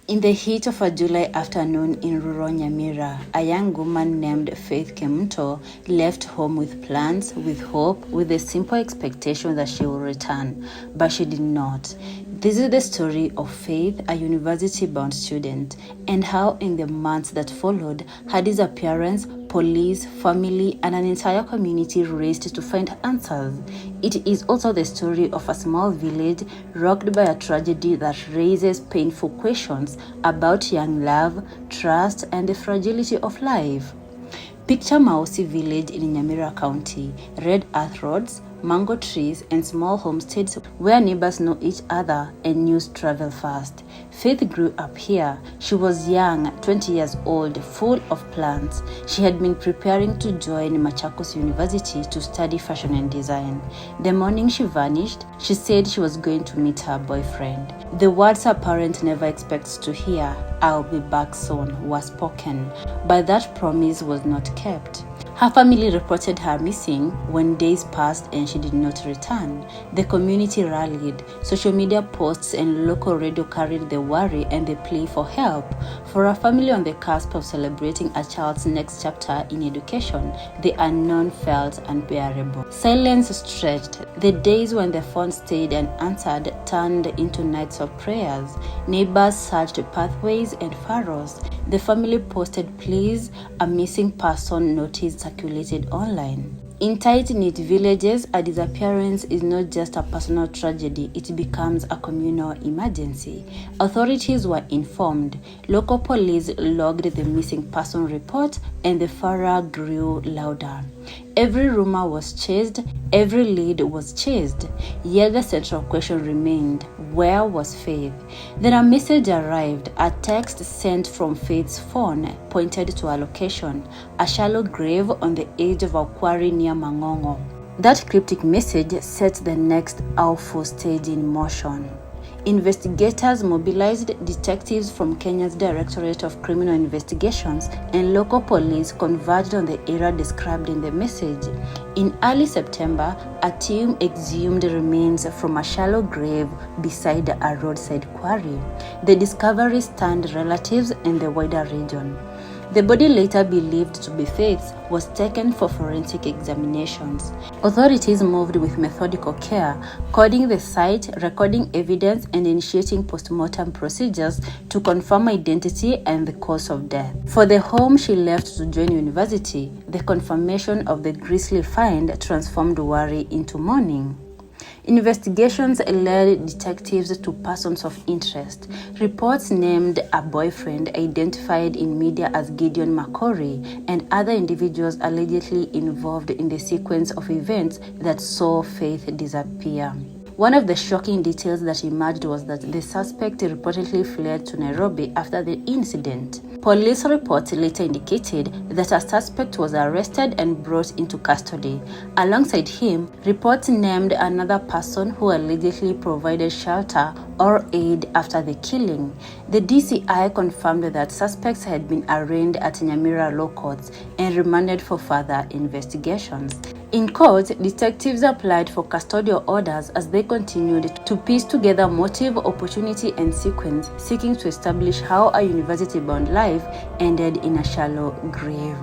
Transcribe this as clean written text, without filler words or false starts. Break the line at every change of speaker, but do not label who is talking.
In the heat of a July afternoon in rural Nyamira, a young woman named Faith Kemunto left home with plans, with hope, with the simple expectation that she will return, but she did not. This is the story of Faith, a university-bound student, and how in the months that followed, her disappearance, police, family, and an entire community raced to find answers. It is also the story of a small village rocked by a tragedy that raises painful questions about young love, trust, and the fragility of life. Picture Mausi village in Nyamira County, red earth roads, mango trees, and small homesteads where neighbors know each other and news travel fast. Faith grew up here. She was young, 20 years old, full of plans. She had been preparing to join Machakos University to study fashion and design. The morning she vanished, she said she was going to meet her boyfriend. The words her parent never expects to hear, "I'll be back soon," were spoken, but that promise was not kept. Her family reported her missing when days passed and she did not return. The community rallied. Social media posts and local radio carried the worry and the plea for help. For a family on the cusp of celebrating a child's next chapter in education, the unknown felt unbearable. Silence stretched. The days when the phone stayed unanswered turned into nights of prayers. Neighbors searched pathways and furrows. The family posted pleas. A missing person notice circulated online. In tight-knit villages, a disappearance is not just a personal tragedy, it becomes a communal emergency. Authorities were informed. Local police logged the missing person report and the furor grew louder. Every rumor was chased, every lead was chased, yet the central question remained: where was Faith? Then a message arrived. A text sent from Faith's phone pointed to a location, a shallow grave on the edge of a quarry near Mangongo. That cryptic message set the next awful stage in motion. Investigators mobilized. Detectives from Kenya's Directorate of Criminal Investigations and local police converged on the area described in the message. In early September, a team exhumed remains from a shallow grave beside a roadside quarry. The discovery stunned relatives in the wider region. The body, later believed to be Faith's, was taken for forensic examinations. Authorities moved with methodical care, coding the site, recording evidence, and initiating post-mortem procedures to confirm identity and the cause of death. For the home she left to join university, the confirmation of the grisly find transformed worry into mourning. Investigations led detectives to persons of interest. Reports named a boyfriend identified in media as Gideon Makori and other individuals allegedly involved in the sequence of events that saw Faith disappear. One of the shocking details that emerged was that the suspect reportedly fled to Nairobi after the incident. Police reports later indicated that a suspect was arrested and brought into custody. Alongside him, reports named another person who allegedly provided shelter or aid after the killing. The DCI confirmed that suspects had been arraigned at Nyamira Law Courts and remanded for further investigations. In court, detectives applied for custodial orders as they continued to piece together motive, opportunity, and sequence, seeking to establish how a university-bound life ended in a shallow grave.